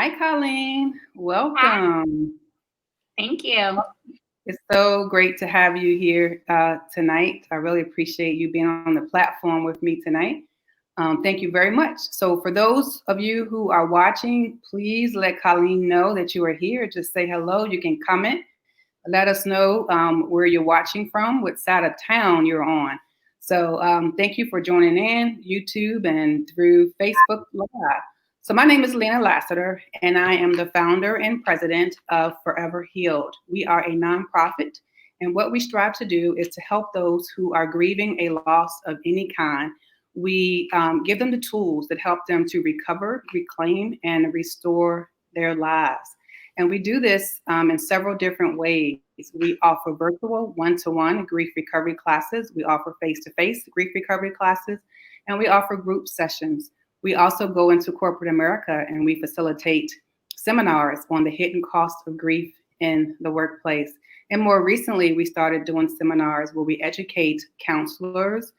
Hi, Colleen. Hi, Welcome. thank you. It's so great to have you here tonight. I really appreciate you being on the platform with me tonight. Thank you very much. So, for those of you who are watching, please let Colleen know that you are here. Just say hello. You can comment. Let us know where you're watching from, what side of town you're on. So, thank you for joining in YouTube and through Facebook Live. So, my name is Lena Lassiter, and I am the founder and president of Forever Healed. We are a nonprofit, and what we strive to do is to help those who are grieving a loss of any kind. We give them the tools that help them to recover, reclaim, and restore their lives. And we do this in several different ways. We offer virtual one-to-one grief recovery classes. We offer face-to-face grief recovery classes, and we offer group sessions. We also go into corporate America and we facilitate seminars on the hidden cost of grief in the workplace. And more recently, we started doing seminars where we educate counselors,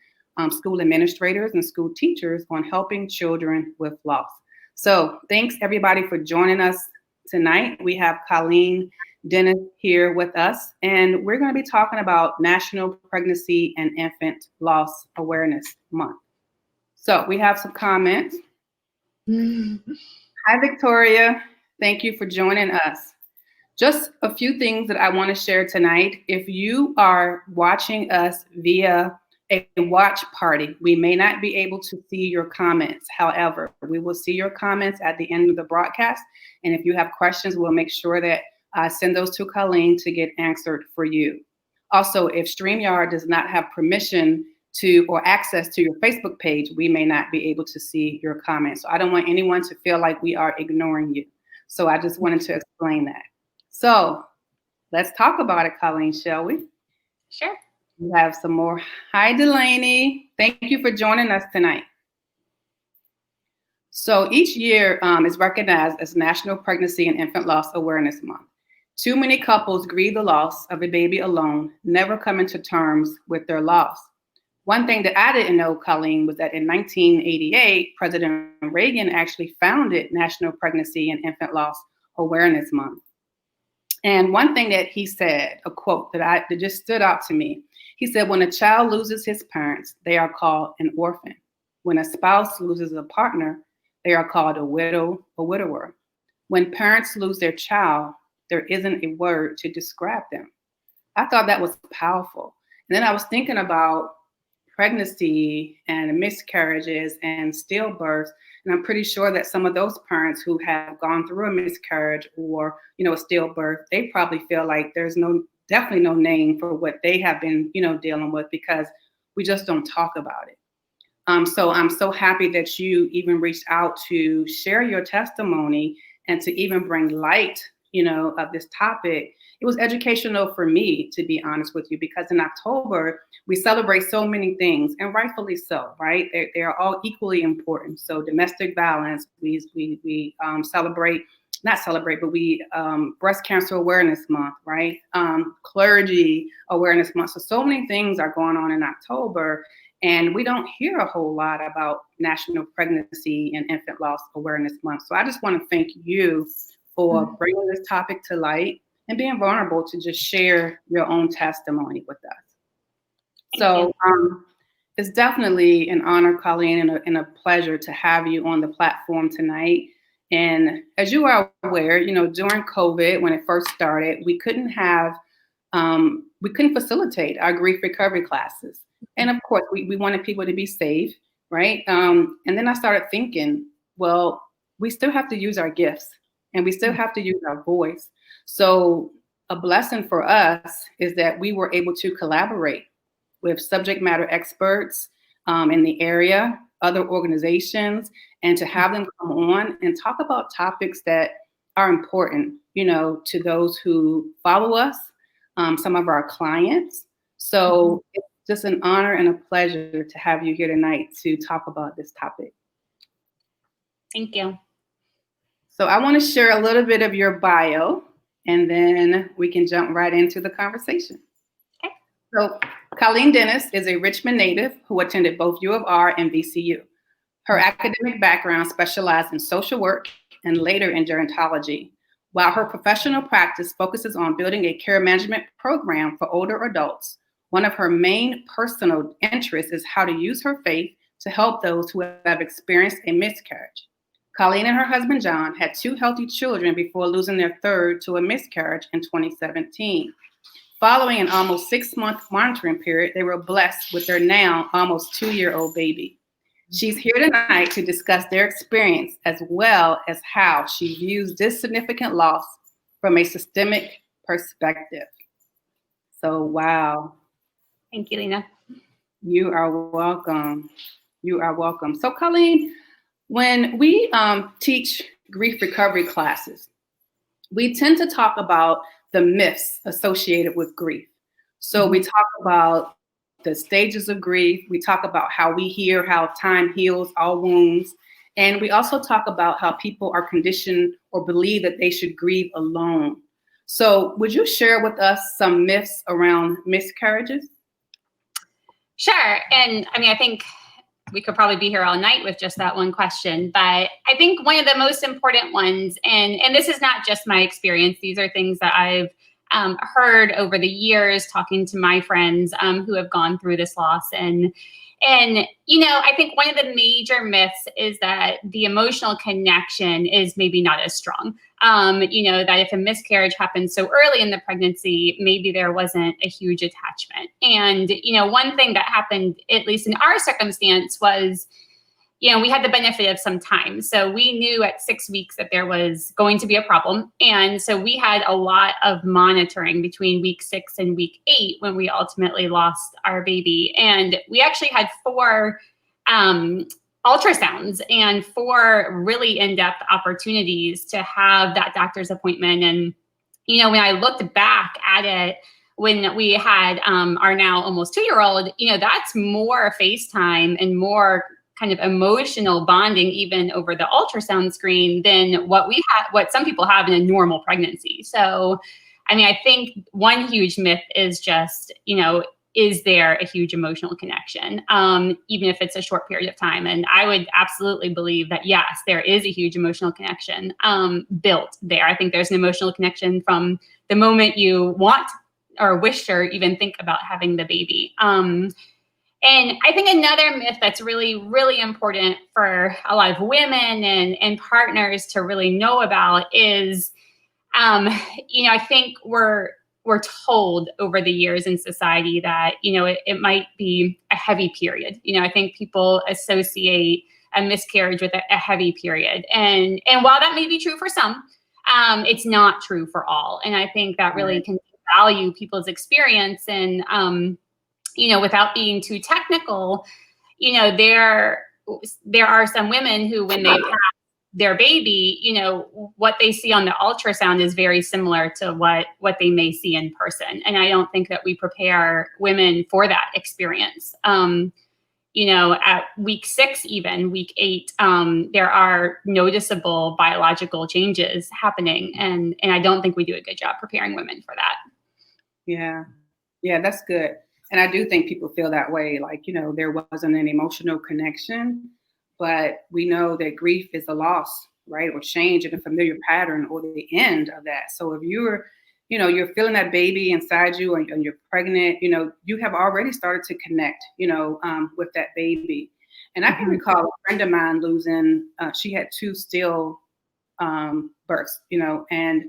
school administrators, and school teachers on helping children with loss. So, thanks everybody for joining us tonight. We have Colleen Dennis here with us, and we're going to be talking about National Pregnancy and Infant Loss Awareness Month. So we have some comments. Hi, Victoria. Thank you for joining us. Just a few things that I want to share tonight. If you are watching us via a watch party, we may not be able to see your comments. However, we will see your comments at the end of the broadcast. And if you have questions, we'll make sure that I send those to Colleen to get answered for you. Also, if StreamYard does not have permission to or access to your Facebook page, we may not be able to see your comments. So I don't want anyone to feel like we are ignoring you. So I just wanted to explain that. So let's talk about it, Colleen, shall we? Sure. We have some more. Hi, Delaney. Thank you for joining us tonight. So each year is recognized as National Pregnancy and Infant Loss Awareness Month. Too many couples grieve the loss of a baby alone, never coming to terms with their loss. One thing that I didn't know, Colleen, was that in 1988, President Reagan actually founded National Pregnancy and Infant Loss Awareness Month. And one thing that he said, a quote that just stood out to me, he said, when a child loses his parents, they are called an orphan. When a spouse loses a partner, they are called a widow, a widower. When parents lose their child, there isn't a word to describe them. I thought that was powerful. And then I was thinking about pregnancy and miscarriages and stillbirths. And I'm pretty sure that some of those parents who have gone through a miscarriage or, a stillbirth, they probably feel like there's definitely no name for what they have been, dealing with because we just don't talk about it. So I'm so happy that you even reached out to share your testimony and to even bring light, of this topic. It was educational for me, to be honest with you, because in October, we celebrate so many things, and rightfully so, right? They are all equally important. So domestic violence, we celebrate, not celebrate, but we Breast Cancer Awareness Month, right? Clergy Awareness Month. So many things are going on in October, and we don't hear a whole lot about National Pregnancy and Infant Loss Awareness Month. So I just want to thank you for bringing this topic to light and being vulnerable to just share your own testimony with us. So it's definitely an honor, Colleen, and a pleasure to have you on the platform tonight. And as you are aware, during COVID, when it first started, we couldn't facilitate our grief recovery classes. And of course, we wanted people to be safe, right? And then I started thinking, well, we still have to use our gifts and we still have to use our voice. So a blessing for us is that we were able to collaborate with subject matter experts in the area, other organizations, and to have them come on and talk about topics that are important, to those who follow us, some of our clients. So it's just an honor and a pleasure to have you here tonight to talk about this topic. Thank you. So I want to share a little bit of your bio, and then we can jump right into the conversation. Okay. So Colleen Dennis is a Richmond native who attended both U of R and VCU. Her academic background specialized in social work and later in gerontology. While her professional practice focuses on building a care management program for older adults, one of her main personal interests is how to use her faith to help those who have experienced a miscarriage. Colleen and her husband, John, had 2 healthy children before losing their third to a miscarriage in 2017. Following an almost 6-month monitoring period, they were blessed with their now almost 2-year-old baby. She's here tonight to discuss their experience as well as how she views this significant loss from a systemic perspective. So, wow. Thank you, Lena. You are welcome. You are welcome. So, Colleen, when we teach grief recovery classes, we tend to talk about the myths associated with grief. So we talk about the stages of grief. We talk about how we hear how time heals all wounds. And we also talk about how people are conditioned or believe that they should grieve alone. So would you share with us some myths around miscarriages? Sure. And I mean, I think we could probably be here all night with just that one question, but I think one of the most important ones, and this is not just my experience, these are things that I've heard over the years talking to my friends who have gone through this loss. And you know, I think one of the major myths is that the emotional connection is maybe not as strong. You know, that if a miscarriage happens so early in the pregnancy, maybe there wasn't a huge attachment. And, you know, one thing that happened, at least in our circumstance, was, you know, we had the benefit of some time. So we knew at 6 weeks that there was going to be a problem. And so we had a lot of monitoring between week 6 and week 8 when we ultimately lost our baby. And we actually had 4 ultrasounds and 4 really in-depth opportunities to have that doctor's appointment. And, you know, when I looked back at it, when we had our now almost 2-year-old, you know, that's more FaceTime and more kind of emotional bonding even over the ultrasound screen than what some people have in a normal pregnancy. So, I mean, I think one huge myth is just, you know, is there a huge emotional connection, even if it's a short period of time? And I would absolutely believe that, yes, there is a huge emotional connection built there. I think there's an emotional connection from the moment you want or wish or even think about having the baby. And I think another myth that's really, really important for a lot of women and partners to really know about is, you know, I think we're told over the years in society that, you know, it might be a heavy period. You know, I think people associate a miscarriage with a heavy period. And while that may be true for some, it's not true for all. And I think that really can value people's experience. And, you know, without being too technical, you know, there are some women who, when they've had their baby, you know, what they see on the ultrasound is very similar to what they may see in person. And I don't think that we prepare women for that experience. You know, at week 6, even week 8, there are noticeable biological changes happening. And I don't think we do a good job preparing women for that. Yeah, that's good. And I do think people feel that way. Like, you know, there wasn't an emotional connection, but we know that grief is a loss, right? Or change in a familiar pattern or the end of that. So if you're, you know, you're feeling that baby inside you and you're pregnant, you know, you have already started to connect, you know, with that baby. And I can recall a friend of mine losing, she had 2 still births, you know, and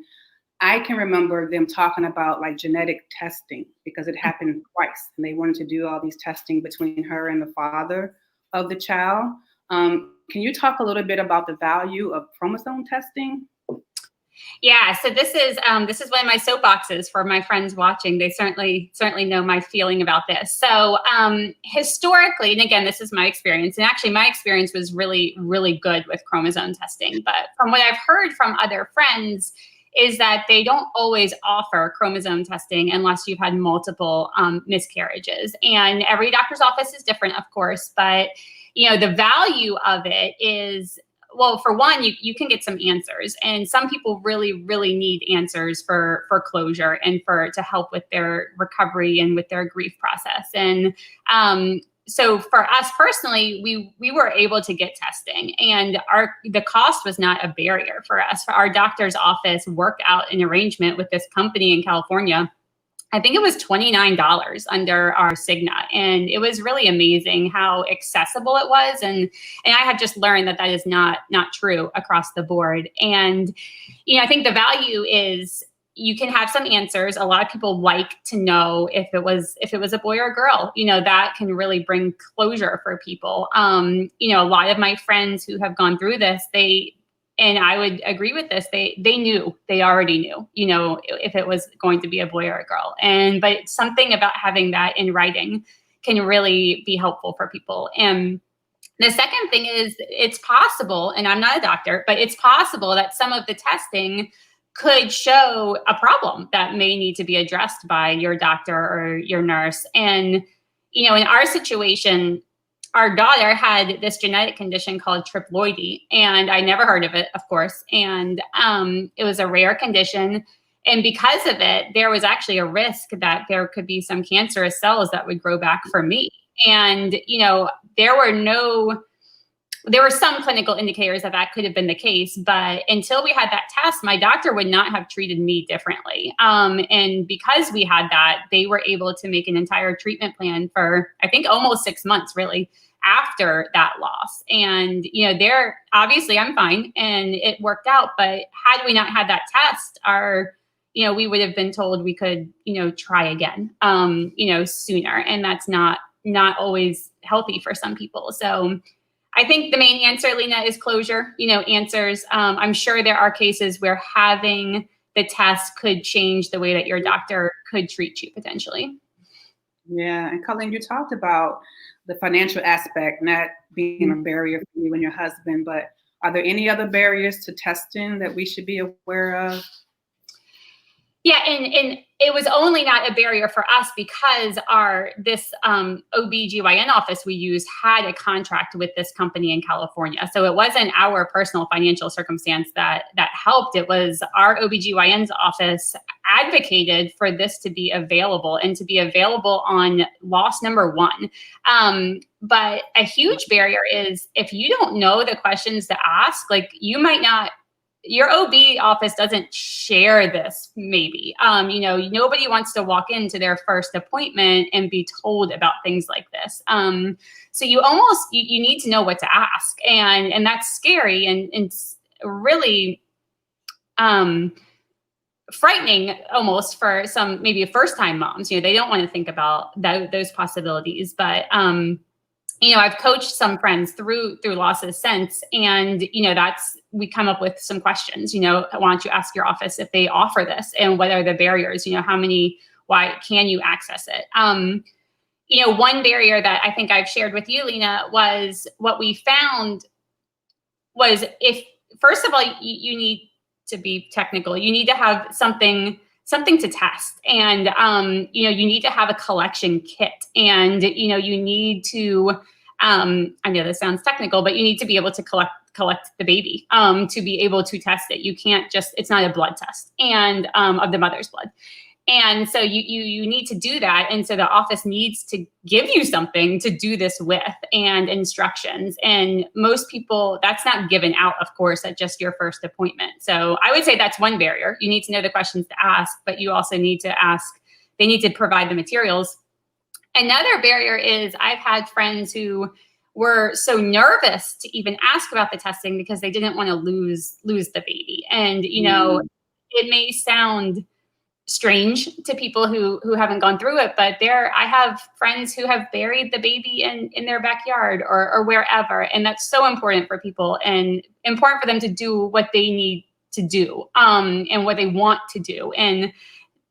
I can remember them talking about like genetic testing because it happened twice and they wanted to do all these testing between her and the father of the child. Can you talk a little bit about the value of chromosome testing? Yeah, so this is one of my soapboxes for my friends watching. They certainly know my feeling about this. So historically, and again, this is my experience, and actually my experience was really, really good with chromosome testing. But from what I've heard from other friends is that they don't always offer chromosome testing unless you've had multiple miscarriages. And every doctor's office is different, of course, but you know, the value of it is, well, for one, you can get some answers, and some people really, really need answers for closure and to help with their recovery and with their grief process. And so for us personally, we were able to get testing, and the cost was not a barrier for us. For our doctor's office worked out an arrangement with this company in California. I think it was $29 under our Cigna. And it was really amazing how accessible it was. And I have just learned that is not true across the board. And, I think the value is you can have some answers. A lot of people like to know if it was a boy or a girl, that can really bring closure for people. A lot of my friends who have gone through this, and I would agree with this. They already knew, if it was going to be a boy or a girl. But something about having that in writing can really be helpful for people. And the second thing is it's possible, and I'm not a doctor, but it's possible that some of the testing could show a problem that may need to be addressed by your doctor or your nurse. And, in our situation, our daughter had this genetic condition called triploidy, and I never heard of it, of course. And it was a rare condition. And because of it, there was actually a risk that there could be some cancerous cells that would grow back for me. And, there were some clinical indicators that could have been the case, but until we had that test, my doctor would not have treated me differently. And because we had that, they were able to make an entire treatment plan for, I think, almost 6 months, really, after that loss. And, obviously I'm fine and it worked out, but had we not had that test, we would have been told we could, try again, sooner. And that's not always healthy for some people. So I think the main answer, Lena, is closure, answers. I'm sure there are cases where having the test could change the way that your doctor could treat you potentially. Yeah. And Colleen, you talked about the financial aspect not being a barrier for you and your husband, but are there any other barriers to testing that we should be aware of? Yeah, and it was only not a barrier for us because this OBGYN office we used had a contract with this company in California. So it wasn't our personal financial circumstance that helped. It was our OBGYN's office advocated for this to be available and to be available on loss number 1. But a huge barrier is if you don't know the questions to ask, like you might not, your OB office doesn't share this maybe. Nobody wants to walk into their first appointment and be told about things like this. So you need to know what to ask. And that's scary and it's really frightening almost for some maybe first-time moms. They don't want to think about those possibilities. But I've coached some friends through losses since, and we come up with some questions. Why don't you ask your office if they offer this, and what are the barriers? Why can you access it? One barrier that I think I've shared with you, Lena, was what we found was first of all, you need to be technical. You need to have something to test, and you need to have a collection kit, and you need to I know this sounds technical, but you need to be able to collect the baby to be able to test it. You can't it's not a blood test and of the mother's blood. And so you need to do that. And so the office needs to give you something to do this with and instructions. And most people, that's not given out, of course, at just your first appointment. So I would say that's one barrier. You need to know the questions to ask, but you also need to they need to provide the materials. Another barrier is I've had friends who were so nervous to even ask about the testing because they didn't want to lose the baby. And, it may sound strange to people who haven't gone through it, but I have friends who have buried the baby in their backyard or wherever. And that's so important for people and important for them to do what they need to do and what they want to do. And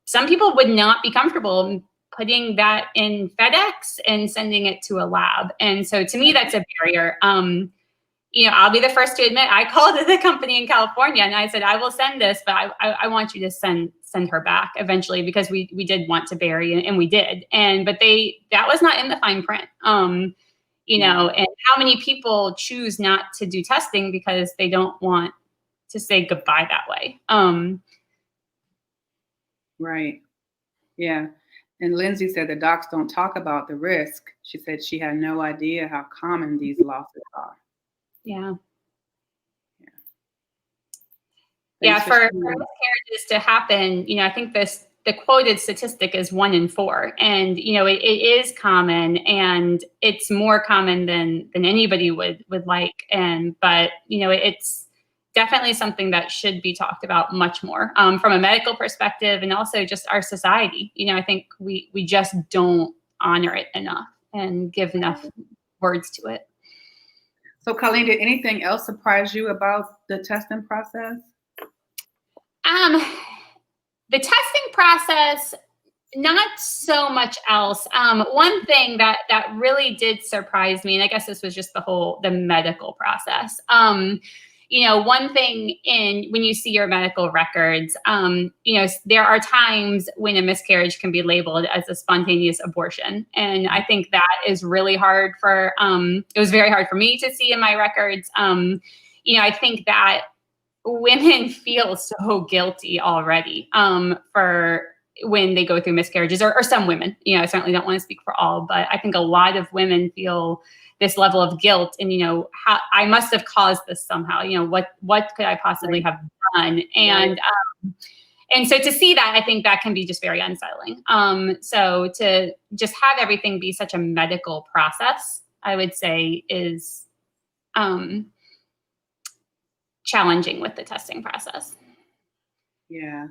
some people would not be comfortable putting that in FedEx and sending it to a lab. And so to me, that's a barrier. I'll be the first to admit, I called the company in California and I said, I will send this, but I want you to send her back eventually because we did want to bury and we did. But that was not in the fine print. And how many people choose not to do testing because they don't want to say goodbye that way. Right. Yeah. And Lindsay said the docs don't talk about the risk she said she had no idea how common these losses are. Yeah. Thanks Yeah, for sharing. miscarriages to happen, I think the quoted statistic is 1 in 4, and it is common, and it's more common than anybody would like, but it's definitely something that should be talked about much more, from a medical perspective, and also just our society. I think we just don't honor it enough and give enough words to it. So, Colleen, did anything else surprise you about the testing process? The testing process, not so much else. One thing that really did surprise me, and I guess this was just the medical process. One thing when you see your medical records, there are times when a miscarriage can be labeled as a spontaneous abortion. And I think that is really hard it was very hard for me to see in my records. I think that women feel so guilty already for when they go through miscarriages, or some women. I certainly don't want to speak for all, but I think a lot of women feel this level of guilt, and how I must have caused this somehow. What could I possibly have done? And so to see that, I think that can be just very unsettling. So to just have everything be such a medical process, I would say, is challenging with the testing process. Yeah.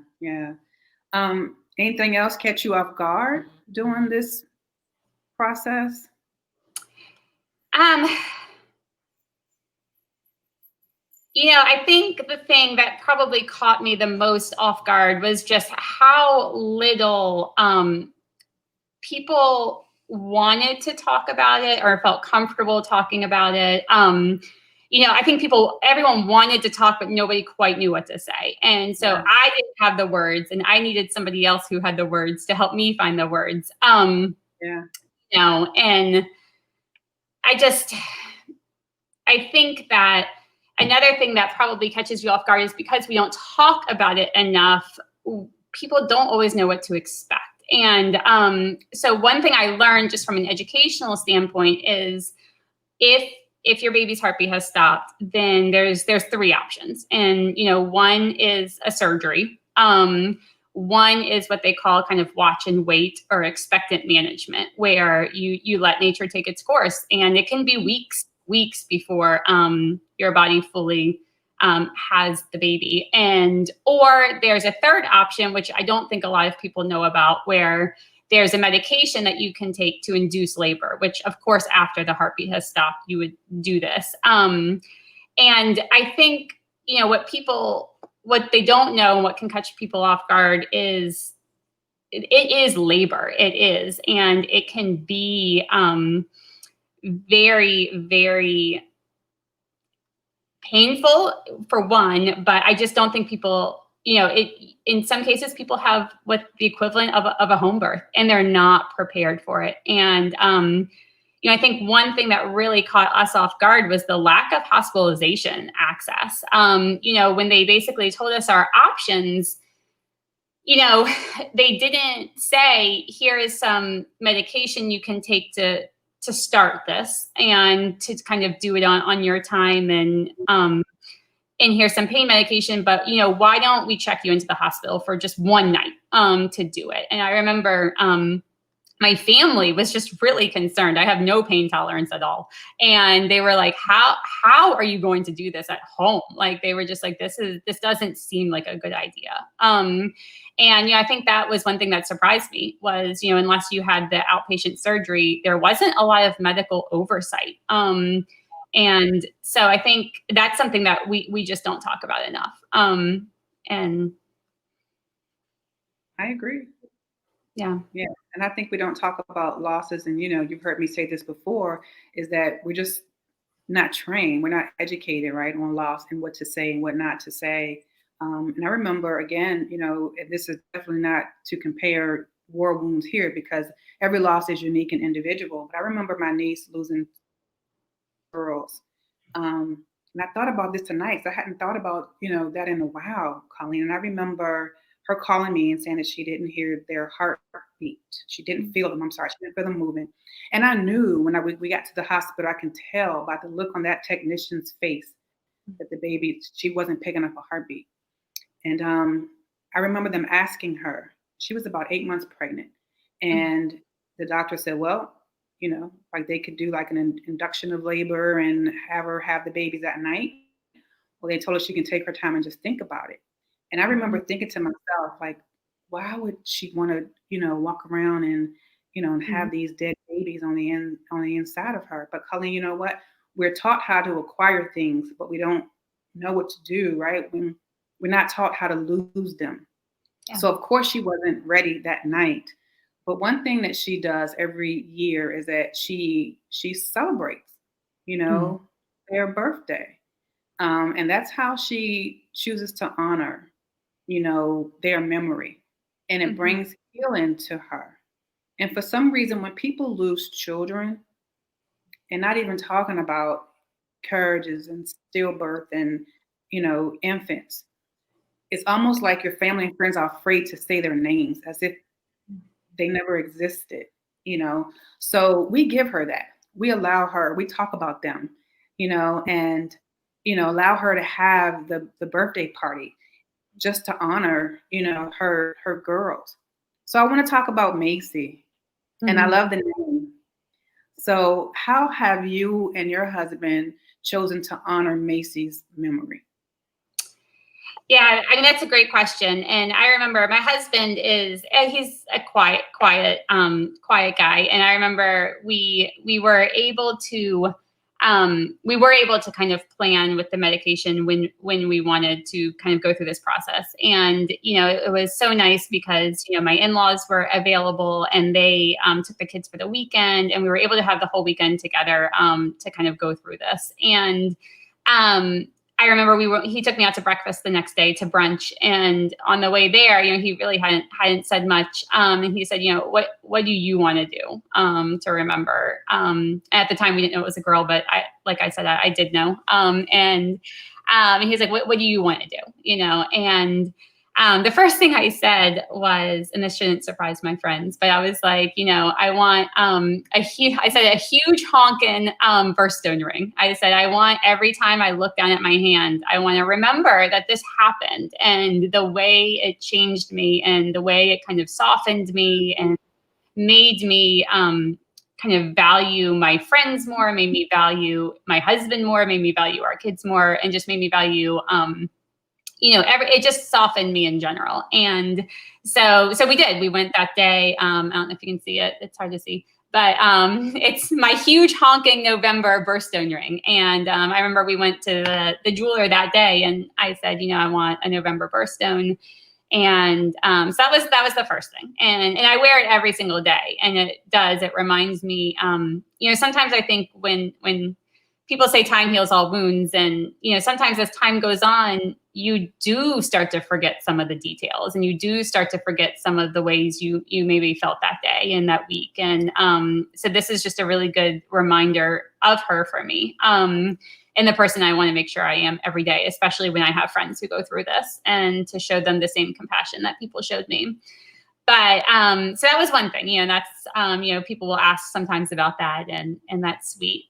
Anything else catch you off guard during this process? I think the thing that probably caught me the most off guard was just how little people wanted to talk about it or felt comfortable talking about it. I think everyone wanted to talk, but nobody quite knew what to say. And so I didn't have the words, and I needed somebody else who had the words to help me find the words. And I think that another thing that probably catches you off guard is because we don't talk about it enough, people don't always know what to expect. And so one thing I learned just from an educational standpoint is if your baby's heartbeat has stopped, then there's 3 options. And, one is a surgery. One is what they call kind of watch and wait or expectant management, where you let nature take its course. And it can be weeks before your body fully has the baby. Or there's a third option, which I don't think a lot of people know about, where there's a medication that you can take to induce labor, which of course, after the heartbeat has stopped, you would do this. And I think, what they don't know and what can catch people off guard is it is labor. It is. And it can be very, very painful for one, but I just don't think people, in some cases, people have what the equivalent of a home birth, and they're not prepared for it. And, I think one thing that really caught us off guard was the lack of hospitalization access. When they basically told us our options, they didn't say, here is some medication you can take to start this and to kind of do it on your time, and here's some pain medication, but why don't we check you into the hospital for just one night to do it? And I remember my family was just really concerned. I have no pain tolerance at all. And they were like, how are you going to do this at home? Like, they were just like, this doesn't seem like a good idea. And, I think that was one thing that surprised me was, unless you had the outpatient surgery, there wasn't a lot of medical oversight. And so I think that's something that we just don't talk about enough. And I agree. Yeah. And I think we don't talk about losses. And, you've heard me say this before, is that we're just not trained. We're not educated, right, on loss and what to say and what not to say. And I remember, again, this is definitely not to compare war wounds here, because every loss is unique and individual. But I remember my niece losing girls. And I thought about this tonight, because I hadn't thought about, that in a while, Colleen. And I remember her calling me and saying that she didn't hear their heart, heartbeat. She didn't feel them. I'm sorry, she didn't feel them moving. And I knew when we got to the hospital, I can tell by the look on that technician's face that the baby, she wasn't picking up a heartbeat. And I remember them asking her, she was about 8 months pregnant. And the doctor said, well, like they could do like an induction of labor and have her have the baby that night. Well, they told her she can take her time and just think about it. And I remember thinking to myself, like, why would she want to, walk around and, and have these dead babies on the inside of her? But Colleen, you know what? We're taught how to acquire things, but we don't know what to do, right? When we're not taught how to lose them. Yeah. So of course she wasn't ready that night. But one thing that she does every year is that she celebrates, their birthday. And that's how she chooses to honor, their memory. And it brings healing to her. And for some reason, when people lose children, and not even talking about carriages and stillbirth and, infants, it's almost like your family and friends are afraid to say their names as if they never existed, So we give her that. We allow her, we talk about them, and, allow her to have the birthday party just to honor, her girls. So I want to talk about Macy, and I love the name. So how have you and your husband chosen to honor Macy's memory? Yeah, I mean, that's a great question. And I remember my husband he's a quiet guy. And I remember we were able to kind of plan with the medication when we wanted to kind of go through this process. And, it was so nice because, my in-laws were available and they took the kids for the weekend, and we were able to have the whole weekend together to kind of go through this. And I remember he took me out to breakfast the next day to brunch, and on the way there, he really hadn't said much. And he said, what do you want to do to remember? At the time we didn't know it was a girl, but I did know. And he's like, what do you want to do? And the first thing I said was, and this shouldn't surprise my friends, but I was like, I want a huge honkin' birthstone ring. I said, I want every time I look down at my hand, I want to remember that this happened, and the way it changed me and the way it kind of softened me and made me kind of value my friends more, made me value my husband more, made me value our kids more, and just made me value it just softened me in general. And so we did. We went that day. I don't know if you can see it. It's hard to see. But it's my huge honking November birthstone ring. And I remember we went to the jeweler that day, and I said, I want a November birthstone. And so that was the first thing. And I wear it every single day. And it reminds me, sometimes I think when people say time heals all wounds, and, sometimes as time goes on, you do start to forget some of the details, and you do start to forget some of the ways you maybe felt that day and that week. And so this is just a really good reminder of her for me, and the person I want to make sure I am every day, especially when I have friends who go through this, and to show them the same compassion that people showed me. But so that was one thing, that's, people will ask sometimes about that, and that's sweet.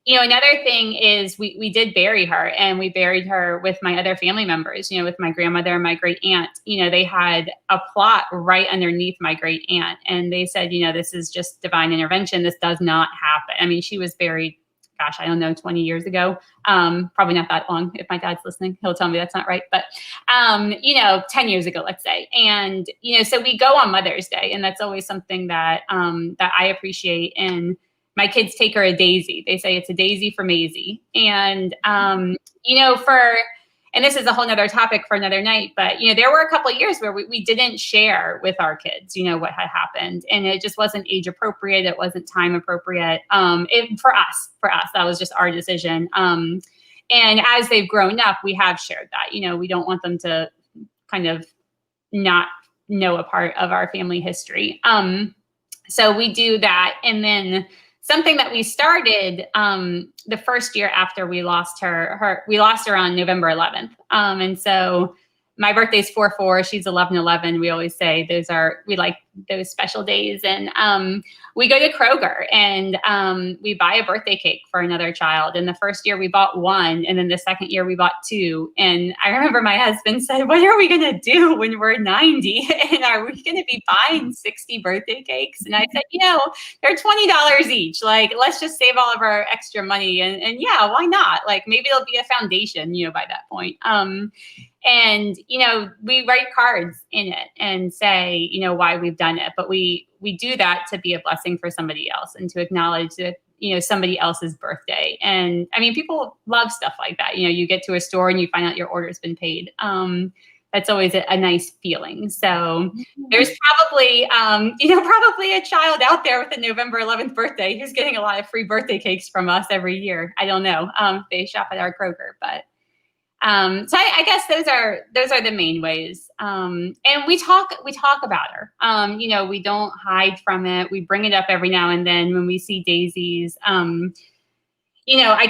Another thing is we did bury her, and we buried her with my other family members, with my grandmother and my great aunt. They had a plot right underneath my great aunt, and they said, this is just divine intervention. This does not happen. I mean, she was buried, gosh, I don't know, 20 years ago. Probably not that long. If my dad's listening, he'll tell me that's not right. But, 10 years ago, let's say. And, so we go on Mother's Day, and that's always something that I appreciate. And my kids take her a daisy. They say it's a daisy for Maisie. And, and this is a whole nother topic for another night, but, there were a couple of years where we didn't share with our kids, what had happened, and it just wasn't age appropriate. It wasn't time appropriate. For us, that was just our decision. And as they've grown up, we have shared that, we don't want them to kind of not know a part of our family history. So we do that. And then something that we started the first year after we lost her, we lost her on November 11th. And so my birthday's 4/4, she's 11/11. We always say we like those special days. And we go to Kroger and we buy a birthday cake for another child. And the first year we bought one, and then the second year we bought two. And I remember my husband said, "What are we going to do when we're 90? And are we going to be buying 60 birthday cakes?" And I said, they're $20 each. Like, let's just save all of our extra money. And yeah, why not? Like, maybe it'll be a foundation, by that point. And, we write cards in it and say, why we've done it. But we do that to be a blessing for somebody else and to acknowledge that, somebody else's birthday. And I mean, people love stuff like that. You get to a store and you find out your order's been paid. That's always a nice feeling. So there's probably, probably a child out there with a November 11th birthday who's getting a lot of free birthday cakes from us every year. I don't know. They shop at our Kroger, but so I guess those are the main ways. And we talk about her. We don't hide from it. We bring it up every now and then when we see daisies. I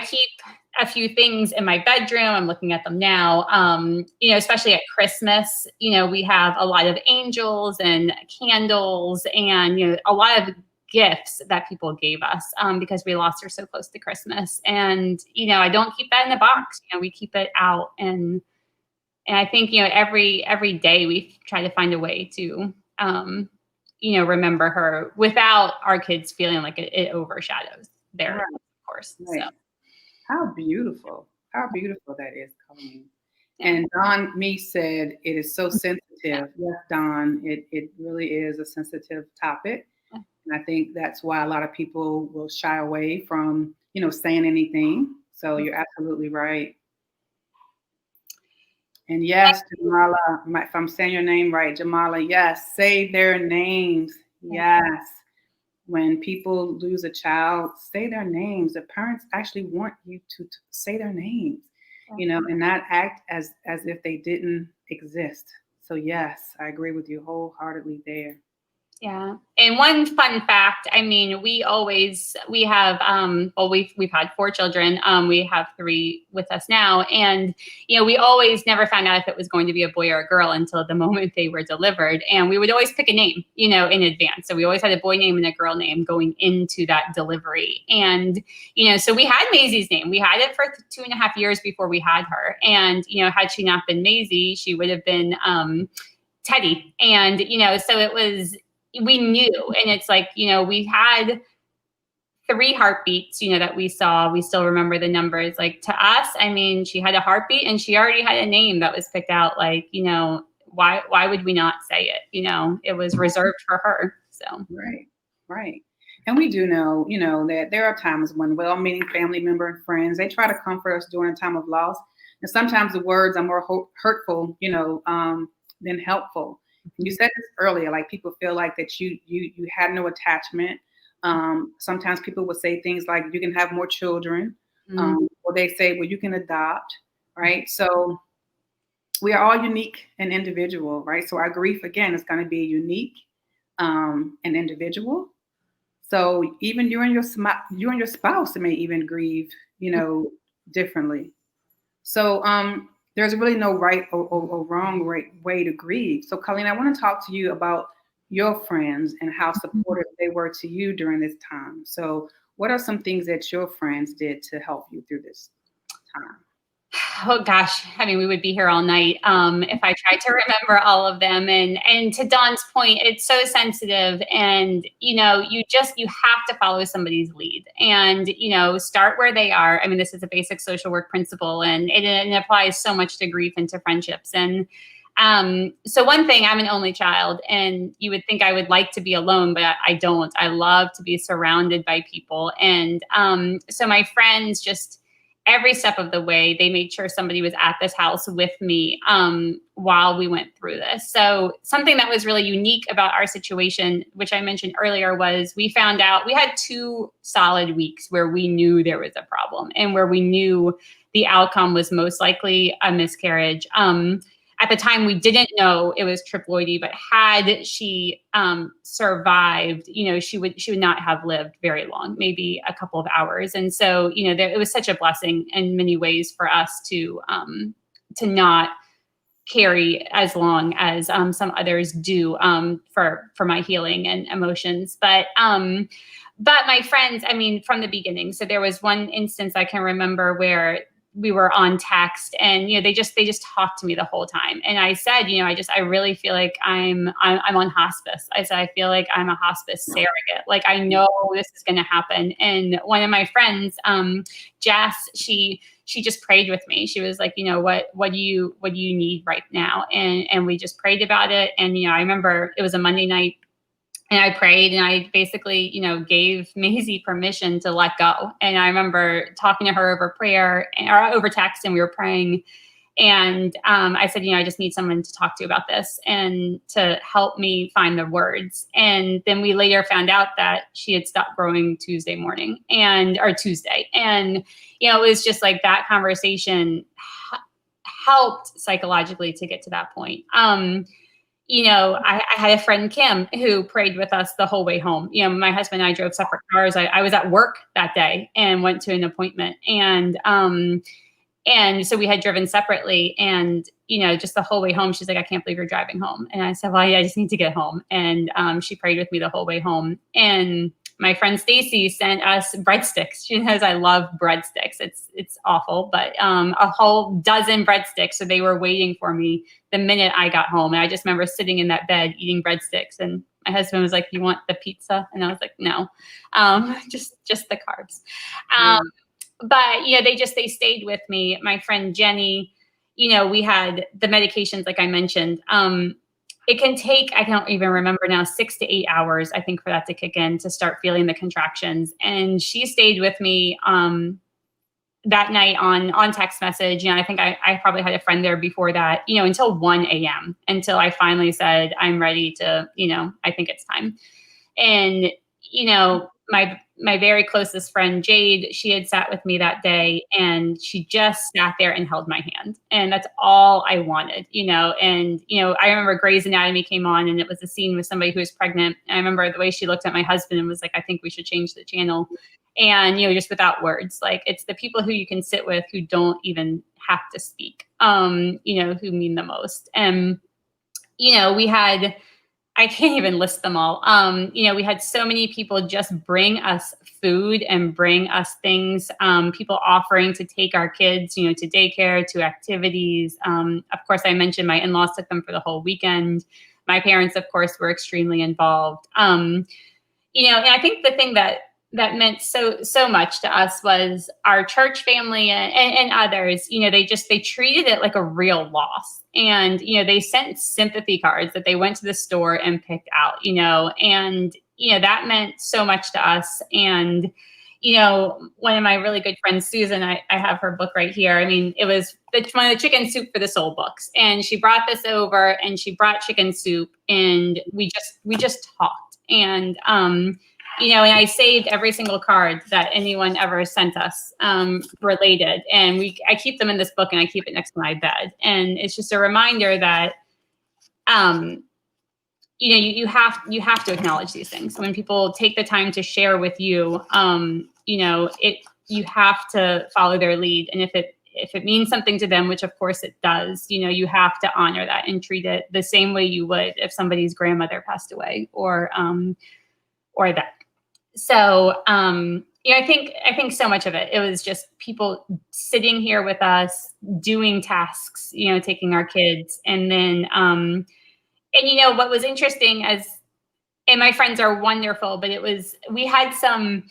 keep a few things in my bedroom. I'm looking at them now. Especially at Christmas, we have a lot of angels and candles and, a lot of gifts that people gave us because we lost her so close to Christmas. And, I don't keep that in a box. We keep it out. And I think, every day we try to find a way to, remember her without our kids feeling like it overshadows their, of course. Right. So. How beautiful that is, Colleen. Yeah. And Don Me said it is so sensitive. Yes, Don, it really is a sensitive topic. And I think that's why a lot of people will shy away from, saying anything. So you're absolutely right. And yes, Jamala, if I'm saying your name right, Jamala, yes, say their names. Yes. When people lose a child, say their names. The parents actually want you to say their names, and not act as if they didn't exist. So yes, I agree with you wholeheartedly there. Yeah. And one fun fact, I mean, we have, we've had 4 children. We have 3 with us now. And, we always never found out if it was going to be a boy or a girl until the moment they were delivered. And we would always pick a name, in advance. So we always had a boy name and a girl name going into that delivery. And, so we had Maisie's name. We had it for 2.5 years before we had her. And, had she not been Maisie, she would have been Teddy. And, so it was, we knew, and it's like, we had 3 heartbeats, that we saw. We still remember the numbers. Like, to us, I mean, she had a heartbeat and she already had a name that was picked out. Like, why would we not say it? It was reserved for her. So right. And we do know, that there are times when well-meaning family member and friends, they try to comfort us during a time of loss. And sometimes the words are more hurtful, than helpful. You said this earlier, like people feel like that you had no attachment. Sometimes people will say things like, you can have more children, or they say, well, you can adopt, right? So we are all unique and individual, right? So our grief, again, is going to be unique and individual. So even you and your spouse may even grieve, differently. So there's really no right or wrong way to grieve. So, Colleen, I want to talk to you about your friends and how supportive they were to you during this time. So what are some things that your friends did to help you through this time? Oh gosh, I mean, we would be here all night if I tried to remember all of them. And to Dawn's point, it's so sensitive, and you have to follow somebody's lead, and start where they are. I mean, this is a basic social work principle, and it applies so much to grief and to friendships. And so one thing, I'm an only child, and you would think I would like to be alone, but I don't. I love to be surrounded by people, and so my friends just. Every step of the way, they made sure somebody was at this house with me while we went through this. So something that was really unique about our situation, which I mentioned earlier, was we found out we had 2 solid weeks where we knew there was a problem and where we knew the outcome was most likely a miscarriage. At the time, we didn't know it was triploidy, but had she survived, she would not have lived very long, maybe a couple of hours. And so, it was such a blessing in many ways for us to not carry as long as some others do for my healing and emotions. But my friends, I mean, from the beginning. So there was one instance I can remember where we were on text, and they just talked to me the whole time. And I said, I really feel like I'm on hospice. I said, I feel like I'm a hospice surrogate. Like, I know this is going to happen. And one of my friends, Jess, she just prayed with me. She was like, what do you need right now? And we just prayed about it. And I remember it was a Monday night, and I prayed, and I basically, gave Maisie permission to let go. And I remember talking to her over prayer or over text, and we were praying. And I said, I just need someone to talk to about this and to help me find the words. And then we later found out that she had stopped growing Tuesday. And, it was just like that conversation helped psychologically to get to that point. I had a friend, Kim, who prayed with us the whole way home. My husband and I drove separate cars. I was at work that day and went to an appointment. And so we had driven separately, and, just the whole way home, she's like, I can't believe you're driving home. And I said, well, I just need to get home. And she prayed with me the whole way home. And my friend Stacy sent us breadsticks. She says, I love breadsticks. It's awful, but a whole dozen breadsticks. So they were waiting for me the minute I got home. And I just remember sitting in that bed eating breadsticks. And my husband was like, you want the pizza? And I was like, no, just the carbs. But, they stayed with me. My friend Jenny, we had the medications, like I mentioned. It can take, I don't even remember now, 6 to 8 hours, I think, for that to kick in, to start feeling the contractions. And she stayed with me that night on text message. I think I probably had a friend there before that, until 1 a.m. until I finally said, I'm ready to, I think it's time. And, my very closest friend, Jade, she had sat with me that day, and she just sat there and held my hand. And that's all I wanted, and, I remember Grey's Anatomy came on, and it was a scene with somebody who was pregnant. And I remember the way she looked at my husband and was like, I think we should change the channel. And, just without words, like, it's the people who you can sit with who don't even have to speak, who mean the most. And, we had, I can't even list them all. We had so many people just bring us food and bring us things, people offering to take our kids, to daycare, to activities. Of course, I mentioned my in-laws took them for the whole weekend. My parents, of course, were extremely involved. And I think the thing that meant so much to us was our church family and others. They treated it like a real loss. And, they sent sympathy cards that they went to the store and picked out, and, that meant so much to us. And, one of my really good friends, Susan, I have her book right here. I mean, it was one of the Chicken Soup for the Soul books. And she brought this over, and she brought chicken soup, and we just talked. And, and I saved every single card that anyone ever sent us related. And I keep them in this book, and I keep it next to my bed. And it's just a reminder that, you have to acknowledge these things. When people take the time to share with you, you have to follow their lead. And if it means something to them, which of course it does, you have to honor that and treat it the same way you would if somebody's grandmother passed away or that. So, I think so much of it was just people sitting here with us, doing tasks, taking our kids. And then, what was interesting and my friends are wonderful, but we had some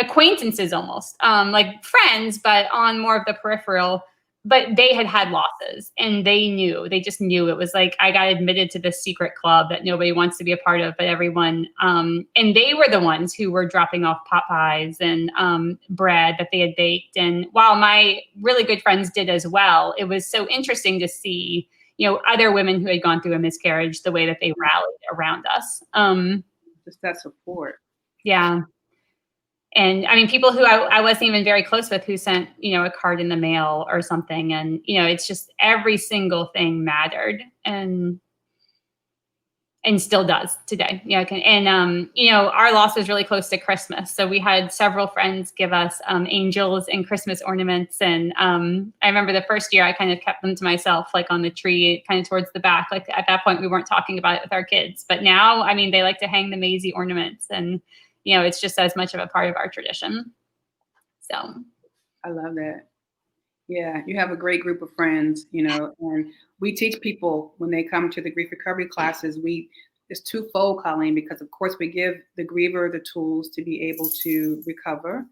acquaintances almost, like friends, but on more of the peripheral. But they had losses, and they just knew. It was like I got admitted to this secret club that nobody wants to be a part of, but everyone, and they were the ones who were dropping off pot pies and bread that they had baked. And while my really good friends did as well, it was so interesting to see, other women who had gone through a miscarriage, the way that they rallied around us. Just that support. Yeah. And I mean, people who I wasn't even very close with who sent, a card in the mail or something. And, it's just every single thing mattered. And and still does today. Yeah. Our loss was really close to Christmas. So we had several friends give us angels and Christmas ornaments. And I remember the first year I kind of kept them to myself, like on the tree, kind of towards the back. Like at that point, we weren't talking about it with our kids. But now, I mean, they like to hang the Maisie ornaments, and, it's just as much of a part of our tradition. So. I love that. Yeah, you have a great group of friends, and we teach people when they come to the grief recovery classes, it's twofold, Colleen, because of course we give the griever the tools to be able to recover,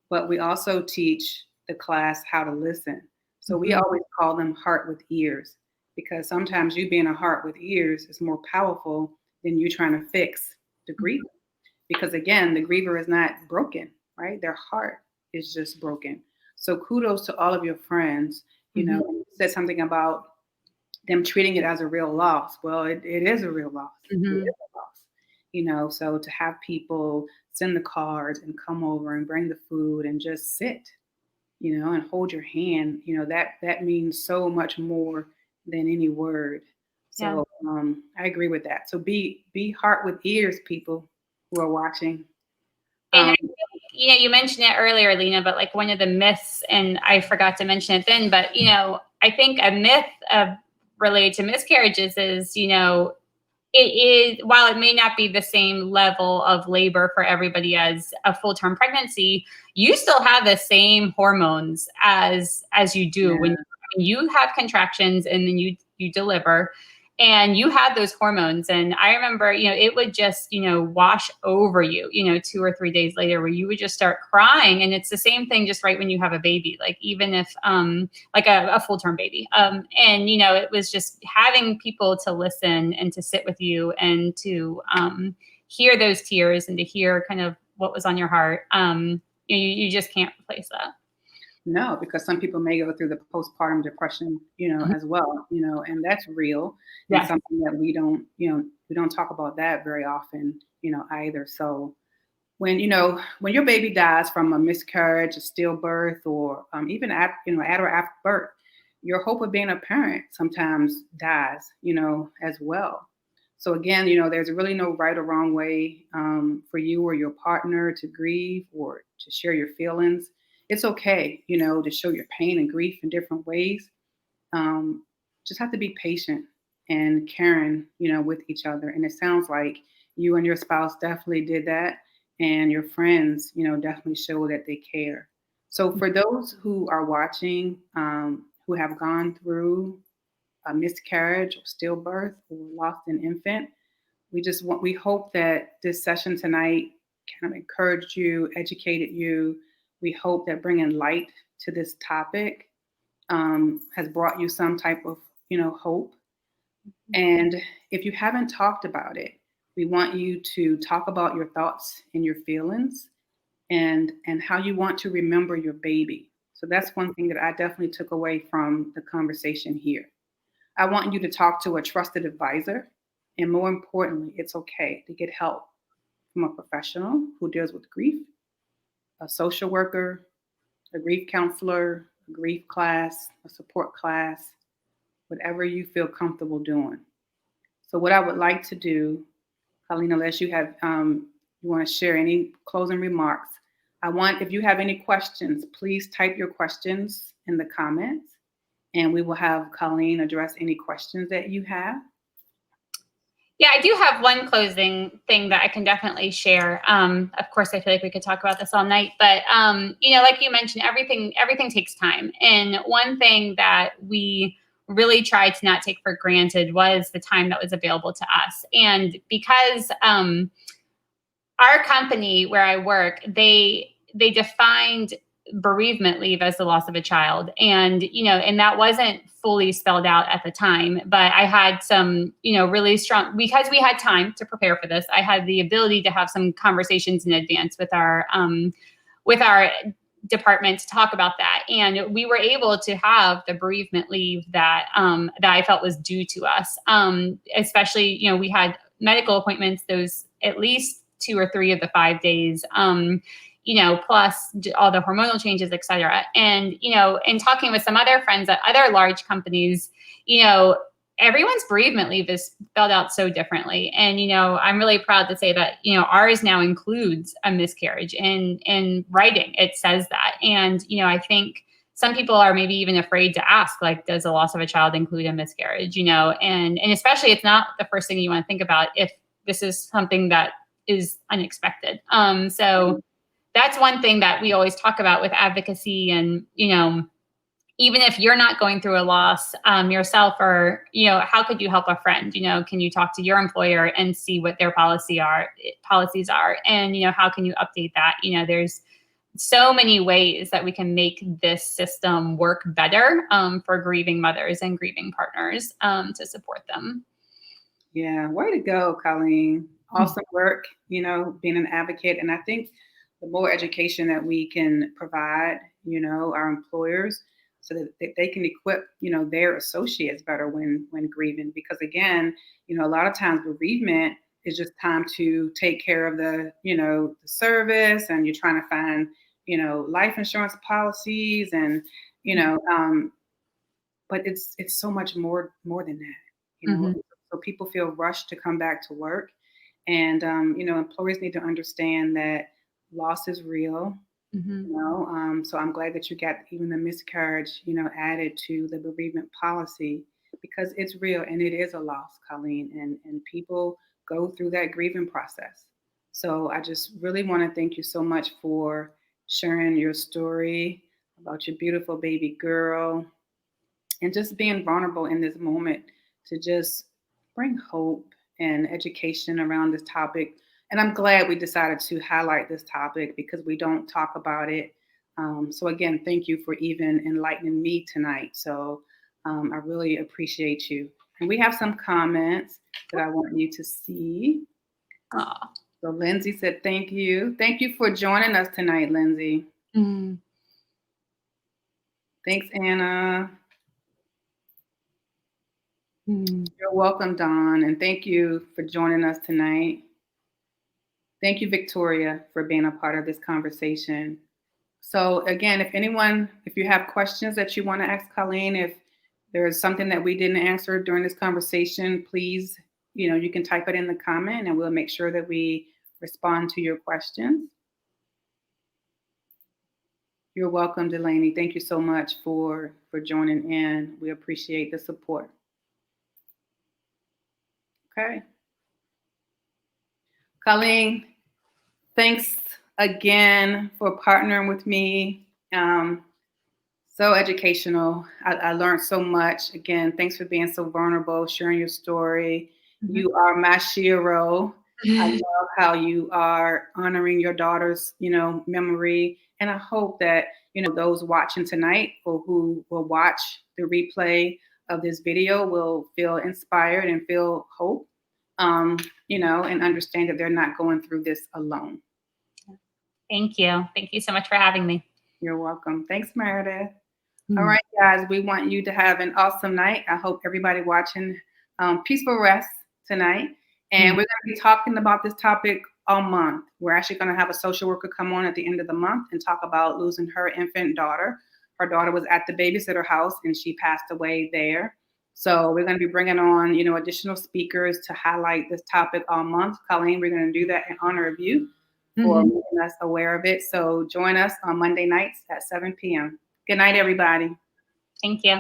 but we also teach the class how to listen. So we always call them heart with ears, because sometimes you being a heart with ears is more powerful than you trying to fix the griever. Because again, the griever is not broken, right? Their heart is just broken. So kudos to all of your friends. You said something about them treating it as a real loss. Well, it is a real loss. It is a loss. So to have people send the cards and come over and bring the food and just sit, and hold your hand, that means so much more than any word. So I agree with that. So be heart with ears, people who are watching. And I think, you mentioned it earlier, Lena, but like one of the myths, and I forgot to mention it then, but, I think a myth related to miscarriages is, it is, while it may not be the same level of labor for everybody as a full-term pregnancy, you still have the same hormones as you do when you have contractions and then you deliver. And you had those hormones. And I remember, it would just, wash over you, 2 or 3 days later, where you would just start crying. And it's the same thing just right when you have a baby, like even if like a full-term baby. And, it was just having people to listen and to sit with you and to hear those tears and to hear kind of what was on your heart. You just can't replace that. No, because some people may go through the postpartum depression, as well, and that's real. And something that we don't talk about that very often, either. So when your baby dies from a miscarriage, a stillbirth, or even at or after birth, your hope of being a parent sometimes dies, as well. So again, there's really no right or wrong way for you or your partner to grieve or to share your feelings. It's okay, to show your pain and grief in different ways. Just have to be patient and caring, with each other. And it sounds like you and your spouse definitely did that. And your friends, definitely show that they care. So for those who are watching, who have gone through a miscarriage or stillbirth or lost an infant, we hope that this session tonight kind of encouraged you, educated you. We hope that bringing light to this topic has brought you some type of, hope. And if you haven't talked about it, we want you to talk about your thoughts and your feelings and how you want to remember your baby. So that's one thing that I definitely took away from the conversation here. I want you to talk to a trusted advisor. And more importantly, it's okay to get help from a professional who deals with grief, a social worker, a grief counselor, a grief class, a support class, whatever you feel comfortable doing. So what I would like to do, Colleen, unless you have you want to share any closing remarks, if you have any questions, please type your questions in the comments, and we will have Colleen address any questions that you have. Yeah, I do have one closing thing that I can definitely share. Of course, I feel like we could talk about this all night, but like you mentioned, everything takes time. And one thing that we really tried to not take for granted was the time that was available to us. And because our company where I work, they defined bereavement leave as the loss of a child. And, and that wasn't fully spelled out at the time, but I had some, really strong, because we had time to prepare for this. I had the ability to have some conversations in advance with our department to talk about that. And we were able to have the bereavement leave that I felt was due to us. Especially, we had medical appointments, those at least 2 or 3 of the 5 days, plus all the hormonal changes, et cetera. And, in talking with some other friends at other large companies, everyone's bereavement leave is spelled out so differently. And, I'm really proud to say that, ours now includes a miscarriage in writing. It says that. And, I think some people are maybe even afraid to ask, like, does the loss of a child include a miscarriage, and especially it's not the first thing you want to think about if this is something that is unexpected. So that's one thing that we always talk about with advocacy. And, even if you're not going through a loss yourself, or, how could you help a friend? Can you talk to your employer and see what their policies are? And, how can you update that? There's so many ways that we can make this system work better for grieving mothers and grieving partners to support them. Yeah, way to go, Colleen. Awesome work, being an advocate. And I think the more education that we can provide, our employers, so that they can equip, their associates better when grieving. Because again, a lot of times bereavement is just time to take care of the service, and you're trying to find, life insurance policies, and, but it's so much more than that, So people feel rushed to come back to work. And, employers need to understand that loss is real. So I'm glad that you got even the miscarriage, added to the bereavement policy, because it's real and it is a loss, Colleen, and people go through that grieving process. So I just really want to thank you so much for sharing your story about your beautiful baby girl, and just being vulnerable in this moment to just bring hope and education around this topic. And I'm glad we decided to highlight this topic, because we don't talk about it. So again, thank you for even enlightening me tonight. So I really appreciate you. And we have some comments that I want you to see. Aww. So Lindsay said, thank you. Thank you for joining us tonight, Lindsay. Thanks, Anna. You're welcome, Dawn. And thank you for joining us tonight. Thank you, Victoria, for being a part of this conversation. So again, if you have questions that you want to ask Colleen, if there's something that we didn't answer during this conversation, please, you can type it in the comment, and we'll make sure that we respond to your questions. You're welcome, Delaney. Thank you so much for joining in. We appreciate the support. Okay. Colleen, thanks again for partnering with me. So educational. I learned so much. Again, thanks for being so vulnerable, sharing your story. You are my Shiro. I love how you are honoring your daughter's, memory. And I hope that, those watching tonight, or who will watch the replay of this video, will feel inspired and feel hope, and understand that they're not going through this alone. Thank you. Thank you so much for having me. You're welcome. Thanks, Meredith. All right, guys, we want you to have an awesome night. I hope everybody watching peaceful rest tonight. And we're going to be talking about this topic all month. We're actually going to have a social worker come on at the end of the month and talk about losing her infant daughter. Her daughter was at the babysitter house and she passed away there. So we're going to be bringing on, additional speakers to highlight this topic all month. Colleen, we're going to do that in honor of you for making us aware of it. So join us on Monday nights at 7 p.m. Good night, everybody. Thank you.